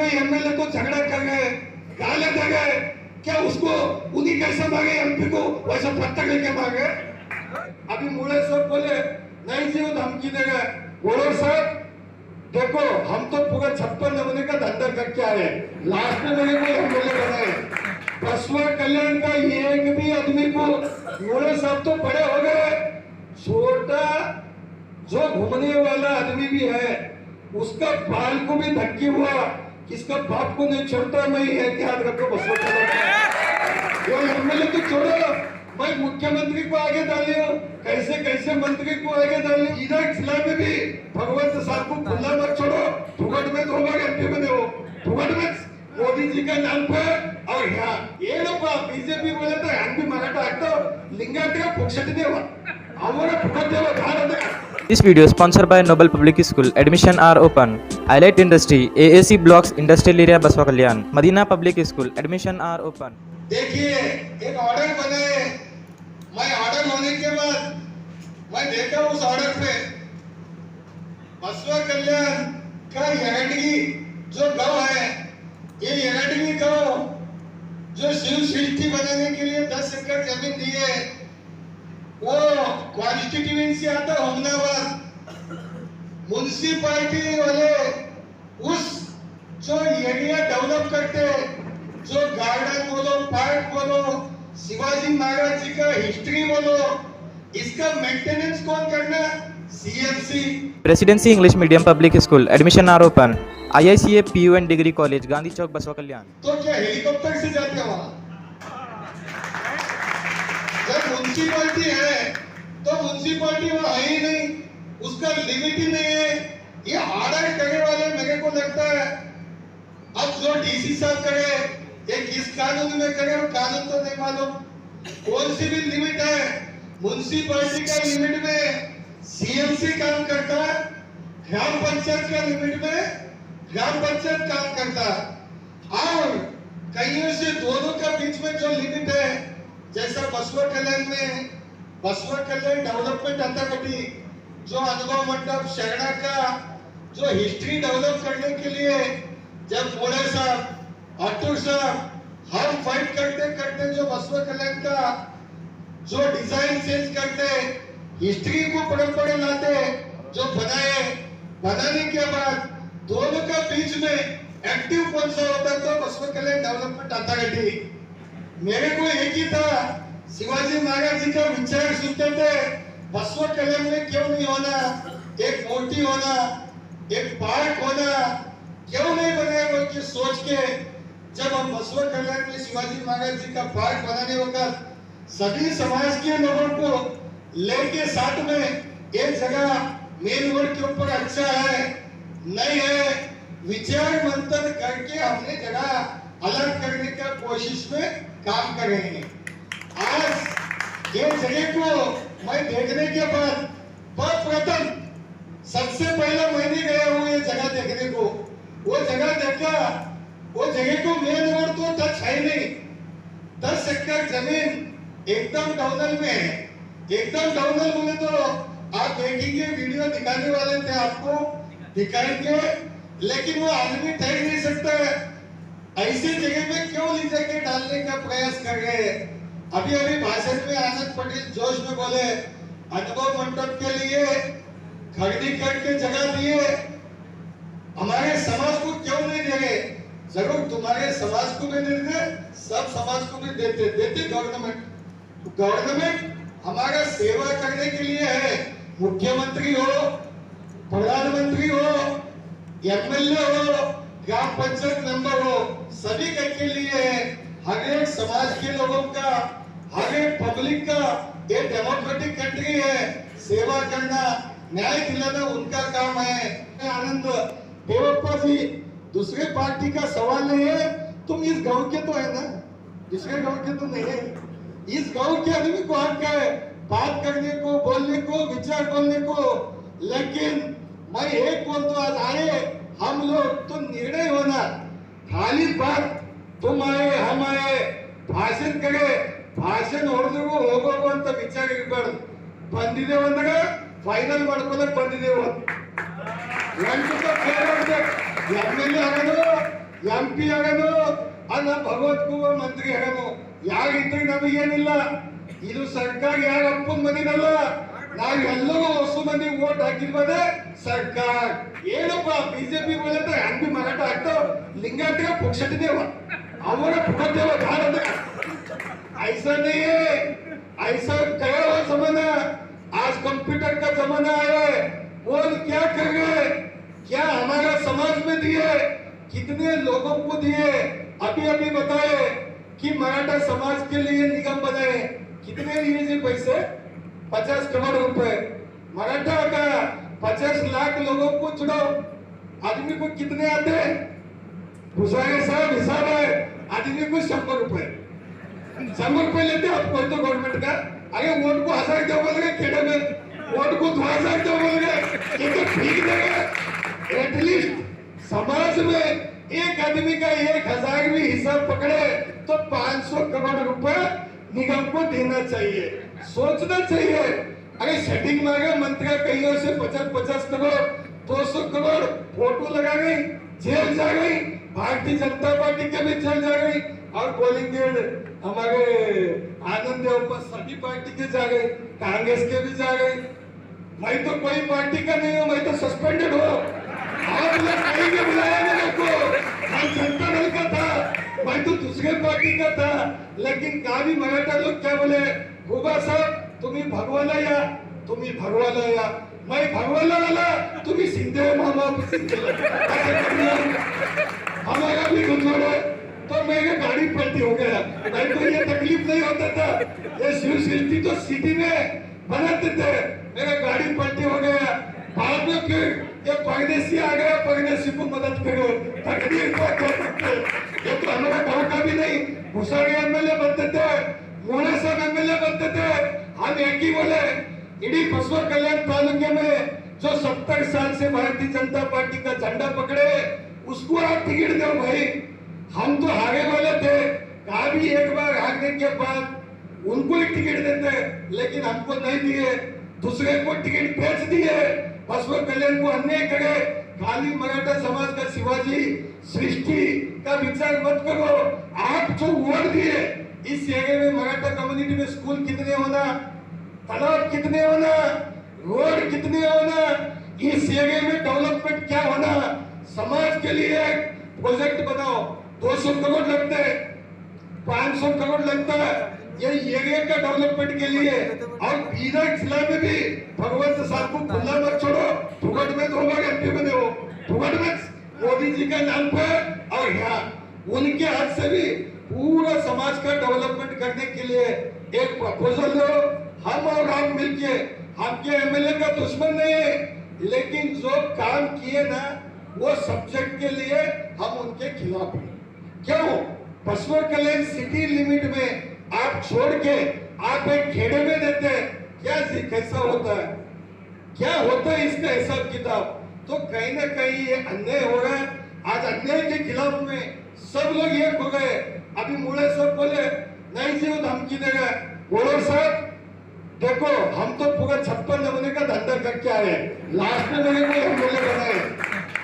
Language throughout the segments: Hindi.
एमएलए को झगड़ा कर गए, गाले दे गए, क्या उसको उन्हीं कैसे मांगे एमपी को वैसा पत्थर लेके मांगे? अभी मुड़े साहब बोले नहीं जी वो धमकी दे गए। बोलो साहब देखो हम तो पूरा 56 नमूने का धंधा करके आए, लास्ट में मेरे को एमएलए बनाए। बसवा कल्याण का एक भी आदमी को मुड़े साहब तो बड़े हो गए, छोटा जो घूमने वाला आदमी भी है उसका बाल को भी धक्की हुआ, किसका बाप को नहीं छोड़ता मैं है क्या रखो बसवा कल्याण एमएलए तो छोड़ो, मैं मुख्यमंत्री को आगे डालियो, कैसे कैसे मंत्री को आगे डालियो। इधर जिला में भी भगवंत साहब को खुला मत छोड़ो, फुकट में 2 बार एमपी बने हो, फुकट में मोदी जी का नाम पर। और यहाँ ये लोग बीजेपी बोले तो हम भी मराठा हटो लिंगायत का फुकट देवा हमारा फुकट देवा Bharat. This video is sponsored by Noble Public School. Admission are open. Highlight Industry, AAC Blocks, Industrial Area, Baswa Kalyan. Madina Public School. Admission are open. देखिए एक ऑर्डर बने, मैं ऑर्डर होने के बाद मैं देखा उस ऑर्डर पे बसवा कल्याण का यरडगी जो गांव है, ये यरडगी गांव जो शिव सृष्टि बनाने के लिए 10 एकड़ जमीन दी है, वो कॉन्स्टिट्यूएंसी आता हुमनाबाद म्युनिसिपैलिटी वाले उस जो एरिया डेवलप करते, जो गार्डन बोलो पार्क बोलो शिवाजी महाराज जी का हिस्ट्री बोलो, इसका मेंटेनेंस कौन करना? CMC. Presidency English Medium Public School. Admission are open. IICA PU and Degree College, Gandhi Chowk, Baswa Kalyan. तो क्या हेलीकॉप्टर से जाते हैं वहां? जब म्युनिसिपैलिटी है तो म्युनिसिपैलिटी वहां है ही नहीं, उसका लिमिट ही नहीं है। ये ऑर्डर करने वाले मेरे को लगता है अब जो डीसी साहब करे ये किस कानून में करे, वो कानून तो नहीं मालूम, कौन सी भी लिमिट है। म्युनिसिपैलिटी का लिमिट में सीएमसी काम करता है, ग्राम पंचायत का लिमिट में ग्राम पंचायत काम करता है, और कईयों से दोनों का बीच में जो लिमिट है, जैसा बसवा कल्याण में बसवा कल्याण डेवलपमेंट अथॉरिटी जो अनुभव मंडप शरणा का जो हिस्ट्री डेवलप करने के लिए जब मोड़े साहब अतुल साहब हम फाइट करते करते जो बसवा कल्याण का जो डिजाइन चेंज करते, हिस्ट्री को परंपरा लाते, जो बनाने के बाद दोनों का बीच में एक्टिव कौन सा होता तो बसवा कल्याण डेवलपमेंट अथॉरिटी। मेरे को एक ही था, शिवाजी महाराज जी का विचार सुनते थे, बसवा कल्याण में क्यों नहीं होना, एक मूर्ति होना, एक पार्क होना, क्यों नहीं बनाया बोल के सोच के जब हम बसवा कल्याण में शिवाजी महाराज जी का पार्क बनाने होगा, सभी समाज के लोगों को लेके साथ में एक जगह मेन रोड के ऊपर अच्छा है नहीं है, विचार मंथन करके हमने जगह अलग करने का कोशिश में काम कर रहे हैं। आज ये जगह को मैं देखने के बाद प्रथम सबसे पहला मैंने गया हूँ ये जगह देखने को, वो जगह देखा, वो जगह को मेन रोड तो टच है नहीं, 10 एकड़ जमीन एकदम डाउनल में है। एकदम डाउनल बोले तो आप देखेंगे, वीडियो दिखाने वाले थे आपको दिखाएंगे, लेकिन वो आदमी ठहर नहीं सकता है, ऐसी जगह में क्यों ले जाके डालने का प्रयास कर रहे हैं। अभी अभी भाषण में आनंद पटेल जोश में बोले अनुभव मंडप के लिए खरीदी करके जगह दिए, हमारे समाज को क्यों नहीं दे रहे? जरूर तुम्हारे समाज को भी देते, सब समाज को भी देते गवर्नमेंट हमारा सेवा करने के लिए है। मुख्यमंत्री हो, प्रधानमंत्री हो, एमएलए हो, ग्राम पंचायत मेंबर हो, सभी के लिए है। हर एक समाज के लोगों का, हर एक पब्लिक का ये डेमोक्रेटिक कंट्री है, सेवा करना, न्याय दिलाना उनका काम है। आनंद देवप्पा जी दूसरे पार्टी का सवाल नहीं है, तुम इस गांव के तो है ना, दूसरे गांव के तो नहीं है। इस गांव के आदमी को हक है बात करने को, बोलने को, विचार बोलने को, लेकिन मैं एक बोल तो आज आए हम लोग तो निर्णय होना, खाली बात तुम आए हम आए भाषण करे, भाषण ಹೊಡೆದ್ರು ಹೋಗೋದು ಅಂತ ವಿಚಾರ ಇರಬಾರ್ದು, ಬಂದಿದೆ ಅಂದಾಗ ಫೈನಲ್ ಮಾಡ್ಕೊಳ್ಳೋಕೆ ಬಂದಿದೆ. ಎಮ್ಎಲ್ಎ ಆಗೋದು MP ಆಗನು ಅನ್ನ ಭಗವತ್ಗೂ ಮಂತ್ರಿ ಆಗನು ಯಾರಿದ್ರೆ ನಮಗೆ ಏನಿಲ್ಲ ಇದು ಸರ್ಕಾರ ಯಾರ ಅಪ್ಪನ ಮನೆಯಲ್ಲ ನಾವು ಎಲ್ಲರೂ ಹೊಸ ಮಂದಿ ವೋಟ್ ಹಾಕಿದ್ವದೆ ಸರ್ಕಾರ ಏನಪ್ಪ ಬಿಜೆಪಿ बोलते हम भी मराठा ಆಗ್ತಾವ लिंगायत फुकट देव ಅವರ फुकट देव भारत ऐसा नहीं है ऐसा गया हुआ जमाना आज कंप्यूटर का जमाना है वो क्या कर रहे क्या हमारा समाज में दिए कितने लोगों को दिए अभी अभी बताए कि मराठा समाज के लिए निगम बनाए कितने लिए जी पैसे 50 करोड़ रुपए मराठा का 50 लाख लोगों को चुनाव आदमी को कितने आते हैं भूसारे साहब हिसाब है आदमी को 100 रुपए 100 रुपए लेते आप कोई तो गवर्नमेंट का अरे वोट को 1000 दो बोल गए खेड़े में वोट को 2000 दो बोल गए ये तो ठीक देगा एटलीस्ट समाज में एक आदमी का 1000 भी हिसाब पकड़े तो 500 करोड़ रुपए निगम को देना चाहिए सोचना चाहिए अरे सेटिंग मांगे मंत्री कहीं से 50-50 करोड़ 200 करोड़ फोटो लगा गई जेल जा गई भारतीय जनता पार्टी के भी जेल जा गई और बोलेंगे हमारे आनंद देव सभी पार्टी के जा गए कांग्रेस के भी जा गए मैं तो कोई पार्टी का नहीं हूँ मैं तो सस्पेंडेड हूँ आप लोग कहीं के बुलाया मेरे को मैं जनता दल का था मैं तो दूसरे पार्टी का था लेकिन कावी मराठा लोग क्या बोले गुबा साहब तुम्ही भगवाला या मैं भगवाला वाला तुम्ही सिंधे मामा हमारा भी गुजरा तो मेरे गाड़ी पलटी हो गया मैं को ये तकलीफ नहीं होता था ये शिव सृष्टि तो सिटी में बनाते थे मेरा गाड़ी पलटी हो गया बाद में फिर ये परदेसी आ गया परदेसी को मदद करो तकदीर को कर सकते ये तो हमारा गांव का भी नहीं भूसारी एमएलए बनते थे मोने साहब एमएलए बनते थे हम एक ही बोले इडी बसवा कल्याण तालुके में जो 70 साल से भारतीय जनता पार्टी का झंडा पकड़े उसको आप टिकट दो भाई हम तो हारे वाले थे कहा भी एक बार हारने के बाद उनको ही टिकट देते लेकिन हमको नहीं दिए दूसरे को टिकट बेच दिए बसवा कल्याण को अन्याय करे खाली मराठा समाज का शिवाजी सृष्टि का विचार मत करो आप जो वोट दिए इस एरिया में मराठा कम्युनिटी में स्कूल कितने होना तालाब कितने होना रोड कितने होना इस एरिया में डेवलपमेंट क्या होना समाज के लिए प्रोजेक्ट बनाओ 200 करोड़ लगते हैं 500 करोड़ लगता है ये एरिया का डेवलपमेंट के लिए और बिना जिला में भी भगवंत साहब को खुला मत छोड़ो फुकट में 2 बार एमपी बने हो फुकट में मोदी जी का नाम पर और यहाँ उनके हाथ से भी पूरा समाज का डेवलपमेंट करने के लिए एक प्रपोजल दो हम और आप मिलके आपके एमएलए का दुश्मन नहीं है लेकिन जो काम किए ना वो सब्जेक्ट के लिए हम उनके खिलाफ हैं क्यों बसवा कल्याण सिटी लिमिट में आप छोड़ के आप एक खेड़े में देते हैं क्या कैसा होता है इसका हिसाब किताब तो कहीं ना कहीं ये अन्याय हो रहा है आज अन्याय के खिलाफ में सब लोग एक हो गए अभी मुड़े सब बोले नहीं जी वो धमकी देगा बोलो साहब देखो हम तो पूरा 56 नमूने का धंधा करके आए लास्ट में मेरे को एमएलए बनाए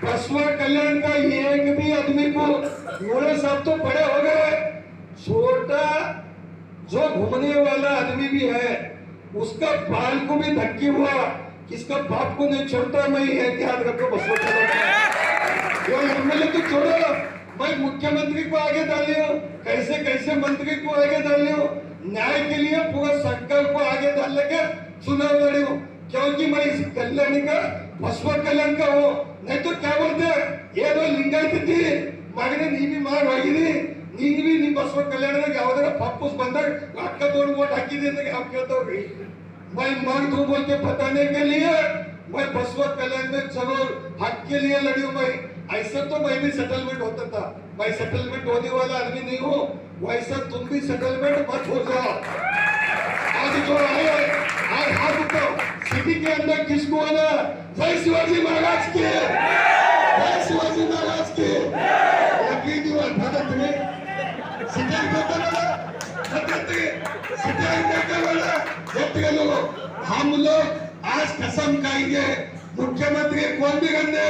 बसवा कल्याण का एक भी आदमी को मुड़े साहब तो बड़े हो गए छोटा जो घूमने वाला आदमी भी है उसका बाल को भी धक्की हुआ किसका बाप को नहीं छोड़ता मैं है ध्यान रखो बसवा कल्याण एमएलए तो छोड़ो मैं मुख्यमंत्री को आगे डाल लियो कैसे मंत्री को आगे डाल लियो न्याय के लिए पूरा सरकार को आगे डालने के चुनाव लड़ी हूँ क्योंकि मैं इस कल्याणी का बसवा कल्याण का हूँ नहीं तो क्या बोलते ये दो लिंगायत थी मागने नी भी मार होगी नी बसवा कल्याण ಯಾವದರ ಪಪ್ಪುಸ್ ಬಂದಾಗ ಅಕ್ಕ ತೋड़ वोट हाकी देने के आप कहते हो मैं मांग दूं बोल के बताने के लिए मैं बसवा कल्याण में जरूर हक के लिए लड़ी हूँ मैं ऐसा तो मैं भी सेटलमेंट होता था मैं सेटलमेंट होने वाला आदमी नहीं हूँ वैसा तुम भी सेटलमेंट मत हो जाओ आज जो आए आज हाथ उठाओ सिटी के अंदर किसको आना जय शिवाजी महाराज के लकी दीवार भारत में सिटी हम लोग आज कसम खाएंगे मुख्यमंत्री कौन भी गंदे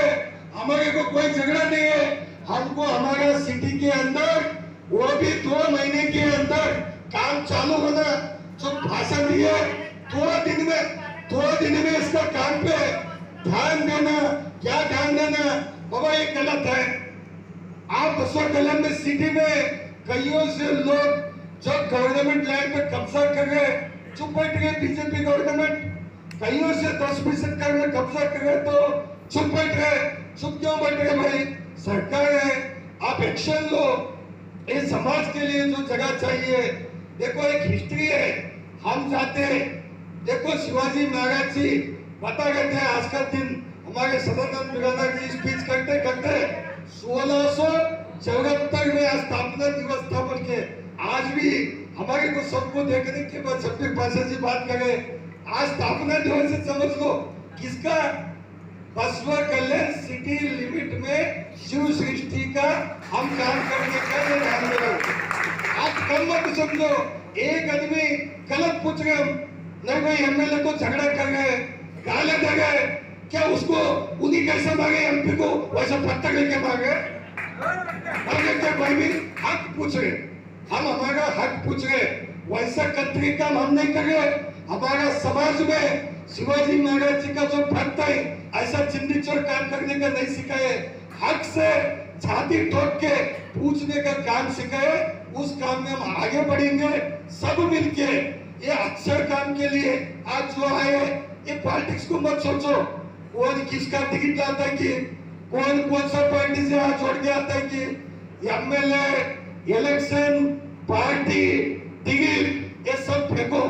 हमारे को कोई झगड़ा नहीं है हमको हमारा सिटी के अंदर वो भी 2 महीने के अंदर काम चालू होना। जो भाषण दिए 2 दिन में इसका काम पे ध्यान देना, क्या ध्यान देना बाबा, ये गलत है। आप बसवा कल्याण में सिटी में कईयों से लोग जब गवर्नमेंट लैंड पे कब्जा कर गए, चुप बैठ गए बीजेपी गवर्नमेंट। कईयों से 10% का कब्जा कर गए तो चुप बैठ गए। चुप क्यों बैठ गए भाई? सरकार है, आप एक्शन लो। इस समाज के लिए जो जगह चाहिए, देखो एक हिस्ट्री है, हम जाते हैं। देखो शिवाजी महाराज जी बता गए थे, आज का दिन हमारे सदानंद बिरादर जी स्पीच करते करते 1674 में स्थापना दिवस था बोल के। आज भी हमारे को सबको देखने के बाद छब्बीर पाशा जी बात करे, आज स्थापना दिवस से समझ लो किसका? बसवा कल्याण सिटी लिमिट में शिव सृष्टि का हम काम करने का ध्यान दे रहे हो। आप कम मत समझो, एक आदमी गलत पूछ रहे हम, नहीं भाई एमएलए को झगड़ा कर गए, गाली दे गए, क्या उसको उन्हीं कैसे मांगे? एमपी को वैसा पत्थर लेके मांगे क्या? भाई भी हक पूछ रहे, हम हमारा हक पूछ रहे, वैसा कतरी काम हम नहीं कर रहे। हमारा समाज में शिवाजी महाराज जी का जो भक्त है, ऐसा चिंदी चोर काम करने का नहीं सिखाए, हक से छाती ठोक के पूछने का काम सिखाए। उस काम में हम आगे बढ़ेंगे सब मिलके। ये अच्छे काम के लिए आज जो आए, ये पॉलिटिक्स को मत सोचो कौन किसका टिकट लाता है कि कौन सा पार्टी से हाथ जोड़ के आता है कि एमएलए इलेक्शन पार्टी टिकट ये सब फेंको।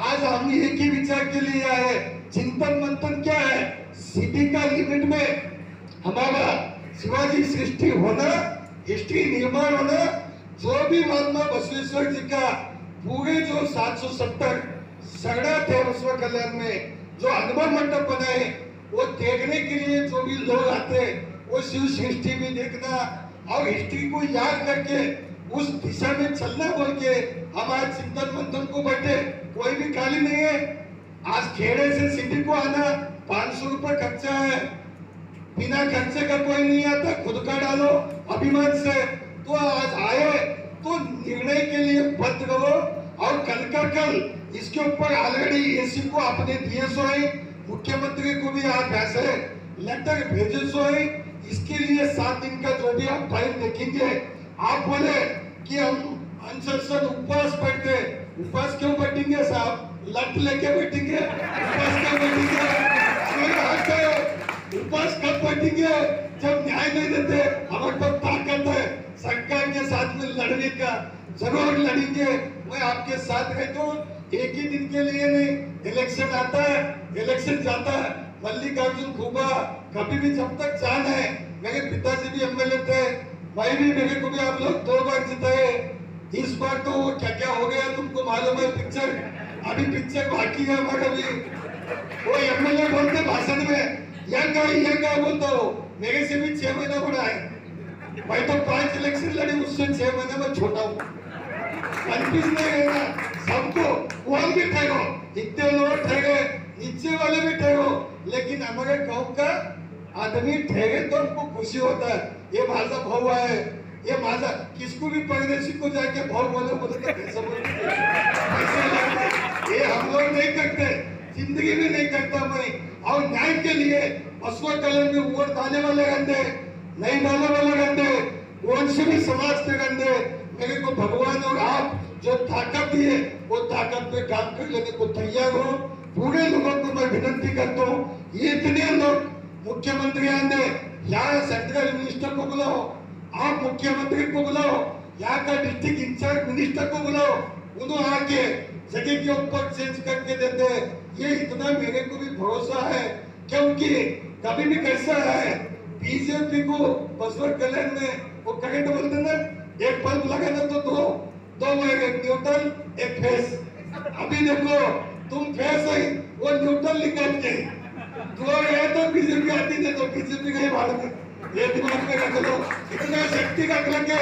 आज हम एक ही विचार के लिए आए। चिंतन मंथन क्या है? सिटी का लिमिट में हमारा शिवाजी सृष्टि होना, हिस्ट्री निर्माण होना। जो भी महात्मा बसवेश्वर जी का पूरे जो 770 सगड़ा थे बसवा कल्याण में, जो अनुभव मंडप बनाए, वो देखने के लिए जो भी लोग आते, वो शिव सृष्टि भी देखना और हिस्ट्री को याद करके उस दिशा में चलना बोल के हम आज चिंतन मंथन को बैठे। कोई भी खाली नहीं है। आज खेड़े से सिटी को आना 500 रुपए खर्चा है, बिना खर्चे का कोई नहीं आता, खुद का डालो अभिमान से। तो आज आए तो निर्णय के लिए बद्ध रहो और कल का कल इसके ऊपर ऑलरेडी एसी को आपने दिए सो है, मुख्यमंत्री को भी आप ऐसे लेटर भेजे सो है। इसके लिए 7 दिन का जो भी आप फाइल देखेंगे, आप बोले कि हम अनशन उपवास बैठते, उपवास क्यों बैठेंगे साहब? लट लेके बैठेंगे? उपवास क्यों बैठेंगे? हमारा हक है। उपवास कब बैठेंगे? जब न्याय नहीं देते। हमारे पास ताकत है सरकार के साथ में लड़ने का, जरूर लड़ेंगे। मैं आपके साथ है तो एक ही दिन के लिए नहीं, इलेक्शन आता है, इलेक्शन जाता है। मल्लिकार्जुन खुबा कभी भी जब तक जान है, मेरे पिताजी भी एमएलए थे, भाई भी, मेरे को भी आप लोग 2 बार जिताए। इस बार तो वो क्या क्या हो गया तुमको मालूम है। पिक्चर अभी पिक्चर बाकी है हमारा भी। वो एमएलए बोलते भाषण में यंग है बोलता हो, मेरे से भी 6 महीना बड़ा है भाई। तो 5 इलेक्शन लड़े, उससे 6 महीने में छोटा हूँ। कंफ्यूज नहीं रहना सबको। कौन भी ठहरो, इतने लोग ठहरे, नीचे वाले भी ठहरो, लेकिन हमारे गांव का आदमी ठहरे तो हमको खुशी होता है। ये माझा भाव है, ये माझा। किसको भी परदेशी को जाके भाव बोले तो कैसा बोलते, ये हम लोग नहीं करते, जिंदगी में नहीं करता मैं। और न्याय के लिए बसवा कल्याण में वोट डालने वाले गंदे, नहीं डालने वाले गंदे, कौन से भी समाज के गंदे, मेरे को भगवान और आप जो ताकत दिए, वो ताकत पे काम कर लेने को तैयार हो। पूरे लोगों को मैं विनती करता हूँ, ये इतने लोग मुख्यमंत्री आने, यहाँ सेंट्रल मिनिस्टर को बुलाओ, आप मुख्यमंत्री को बुलाओ, यहाँ का डिस्ट्रिक्ट इंचार्ज मिनिस्टर को बुलाओ, उन्होंने आके जगह के ऊपर चेंज करके देते हैं। ये इतना मेरे को भी भरोसा है, क्योंकि कभी भी कैसा है, बीजेपी को बसवा कल्याण में वो करंट बोलते ना, एक बल्ब लगाना तो दो एक न्यूट्रल एक फेस। अभी देखो तुम फेस है, वो न्यूट्रल निकाल के दो है तो बीजेपी आती नहीं, तो बीजेपी का ही भारत है। ये दिमाग में रख लो, इतना शक्ति रख लेंगे।